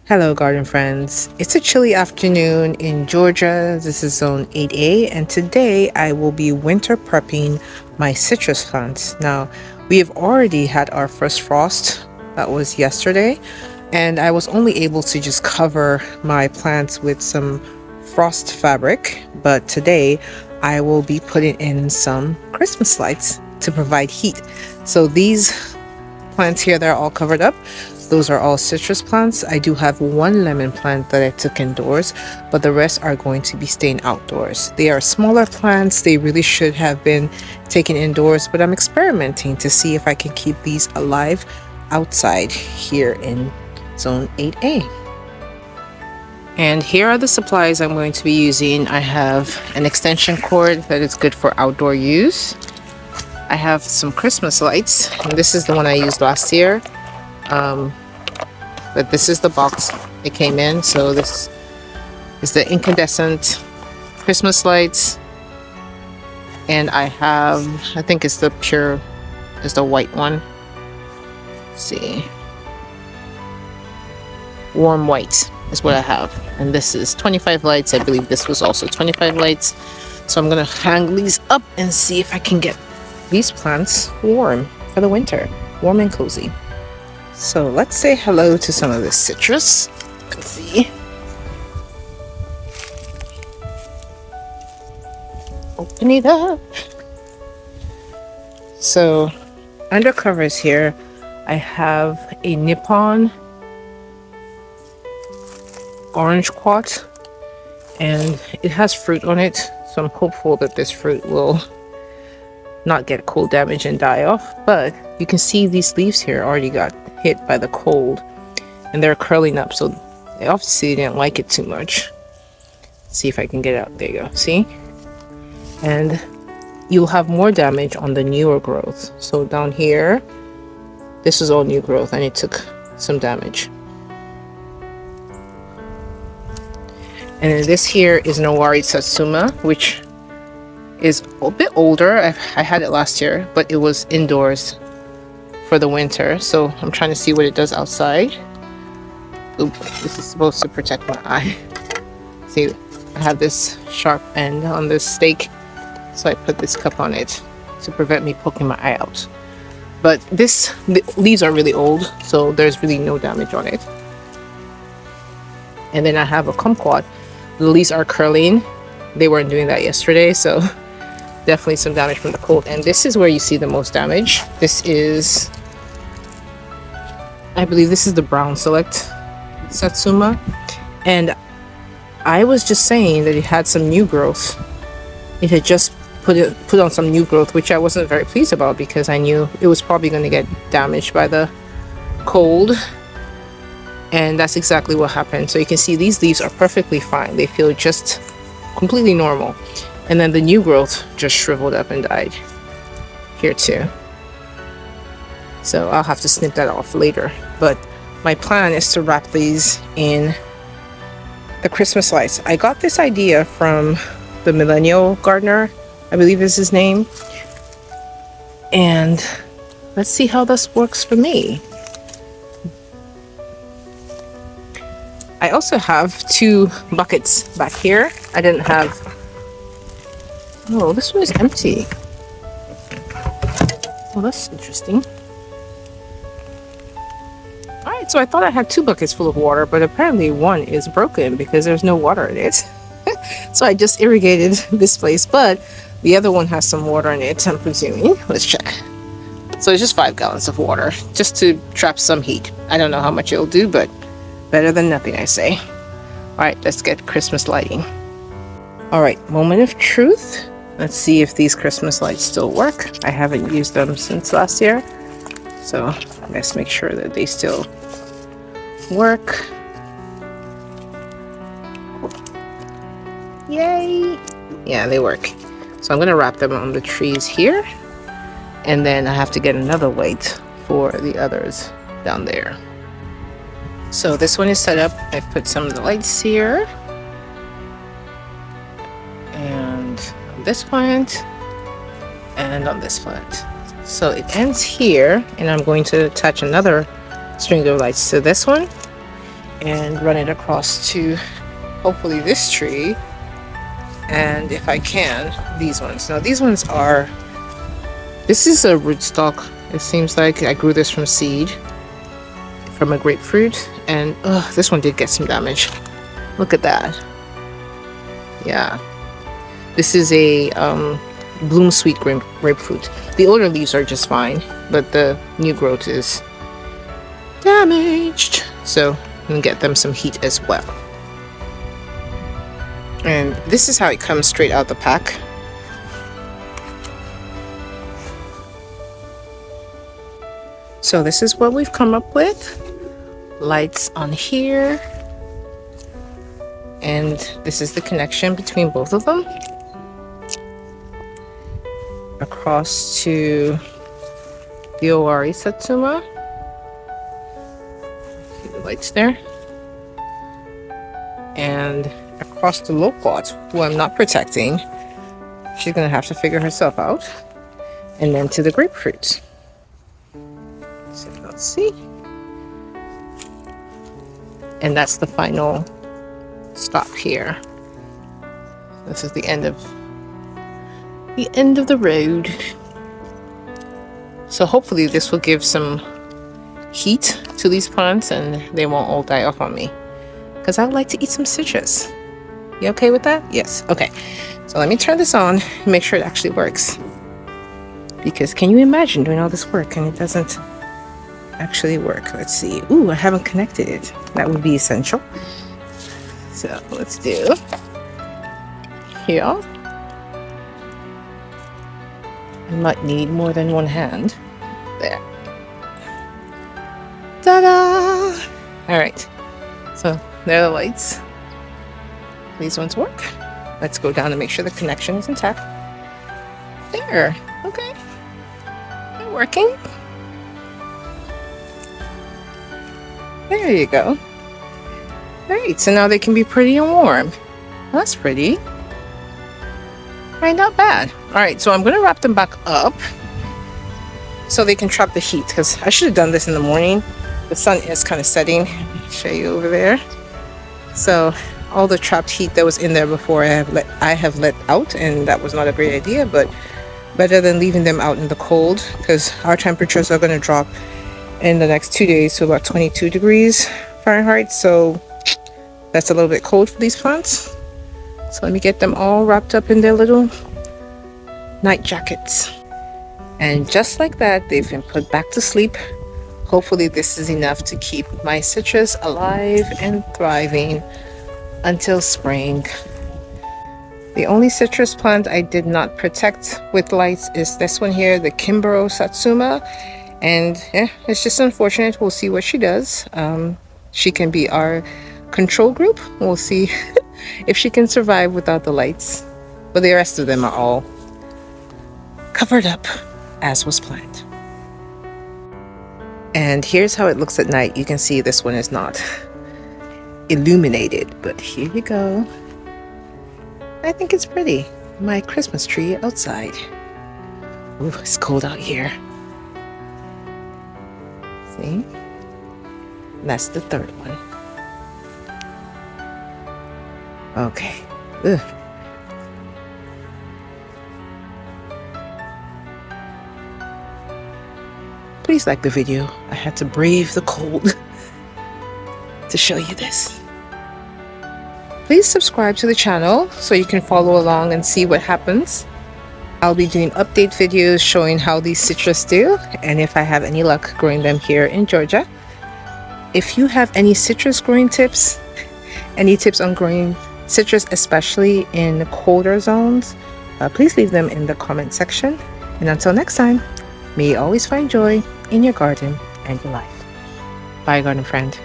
Hello, garden friends. It's a chilly afternoon in Georgia. This is zone 8A, and today I will be winter prepping my citrus plants. Now, we have already had our first frost, that was yesterday, and I was only able to just cover my plants with some frost fabric, but today I will be putting in some Christmas lights to provide heat. So these plants here, they're all covered up. Those are all citrus plants. I do have one lemon plant that I took indoors, but the rest are going to be staying outdoors. They are smaller plants. They really should have been taken indoors, but I'm experimenting to see if I can keep these alive outside here in zone 8A. And here are the supplies I'm going to be using. I have an extension cord that is good for outdoor use. I have some Christmas lights, and this is the one I used last year. But this is the box it came in. So this is the incandescent Christmas lights, and I think it's the white one. Let's see, warm white is what I have, and this is 25 lights. I believe this was also 25 lights. So I'm gonna hang these up and see if I can get these plants warm for the winter, warm and cozy. So let's say hello to some of this citrus. You can see. Open it up. So under covers here, I have a Nippon orange quat, and it has fruit on it. So I'm hopeful that this fruit will not get cold damage and die off. But you can see these leaves here already got hit by the cold, and they're curling up, so they obviously didn't like it too much. Let's see if I can get it out. There you go. See? And you'll have more damage on the newer growth. So down here, this is all new growth, and it took some damage. And then this here is an Owari Satsuma, which is a bit older. I had it last year, but it was indoors for the winter, so I'm trying to see what it does outside. Oop, this is supposed to protect my eye. See, I have this sharp end on this stake, so I put this cup on it to prevent me poking my eye out. But the leaves are really old, so there's really no damage on it. And then I have a kumquat. The leaves are curling. They weren't doing that yesterday, so definitely some damage from the cold. And this is where you see the most damage. This is, I believe this is the brown select Satsuma, and I was just saying that it had some new growth. It had just put on some new growth, which I wasn't very pleased about because I knew it was probably going to get damaged by the cold, and that's exactly what happened. So you can see these leaves are perfectly fine. They feel just completely normal, and then the new growth just shriveled up and died here too. So I'll have to snip that off later. But my plan is to wrap these in the Christmas lights. I got this idea from the Millennial Gardener, I believe is his name. And let's see how this works for me. I also have 2 buckets back here. I didn't have... Oh, this one is empty. Oh, that's interesting. Alright, so I thought I had 2 buckets full of water, but apparently one is broken because there's no water in it. So I just irrigated this place, but the other one has some water in it, I'm presuming. Let's check. So it's just 5 gallons of water, just to trap some heat. I don't know how much it'll do, but better than nothing, I say. Alright, let's get Christmas lighting. Alright, moment of truth. Let's see if these Christmas lights still work. I haven't used them since last year, so let's make sure that they still work. Yay! Yeah, they work. So I'm gonna wrap them on the trees here, and then I have to get another light for the others down there. So this one is set up. I've put some of the lights here, and on this plant, and on this plant. So it ends here, and I'm going to attach another string of lights to this one, and run it across to hopefully this tree, and if I can, these ones. Now these ones are, this is a rootstock. It seems like I grew this from seed from a grapefruit, and this one did get some damage. Look at that. Yeah, this is a bloom sweet grapefruit. The older leaves are just fine, but the new growth is damaged, so I'm gonna get them some heat as well. And this is how it comes straight out the pack. So this is what we've come up with. Lights on here, and this is the connection between both of them. Across to the Owari Satsuma. See the lights there. And across the Loquat, who I'm not protecting. She's gonna have to figure herself out. And then to the grapefruits. So let's see. And that's the final stop here. This is the end of the road. So hopefully this will give some heat to these plants and they won't all die off on me, because I would like to eat some citrus. You okay with that? Yes. Okay, so let me turn this on and make sure it actually works, because can you imagine doing all this work and it doesn't actually work? Let's see. Ooh, I haven't connected it. That would be essential. So let's do here. I might need more than one hand. There. Ta-da! All right. So there are the lights. These ones work. Let's go down and make sure the connection is intact. There. Okay. They're working. There you go. Great, so now they can be pretty and warm. That's pretty. Right, not bad. All right, so I'm gonna wrap them back up so they can trap the heat, because I should have done this in the morning. The sun is kind of setting. Show you over there. So all the trapped heat that was in there before I have let out, and that was not a great idea, but better than leaving them out in the cold, because our temperatures are gonna drop in the next 2 days to about 22 degrees Fahrenheit. So that's a little bit cold for these plants. So let me get them all wrapped up in their little night jackets. And just like that, they've been put back to sleep. Hopefully this is enough to keep my citrus alive and thriving until spring. The only citrus plant I did not protect with lights is this one here, the Kimbaro Satsuma. And yeah, it's just unfortunate. We'll see what she does. She can be our control group. We'll see if she can survive without the lights. But the rest of them are all covered up as was planned. And here's how it looks at night. You can see this one is not illuminated, but here you go. I think it's pretty. My Christmas tree outside. Ooh, it's cold out here. See? And that's the third one. Okay. Ugh. Please like the video. I had to brave the cold to show you this. Please subscribe to the channel so you can follow along and see what happens. I'll be doing update videos showing how these citrus do, and if I have any luck growing them here in Georgia. If you have any citrus growing tips, any tips on growing citrus, especially in colder zones, please leave them in the comment section. And until next time, may you always find joy in your garden and your life. Bye, garden friend.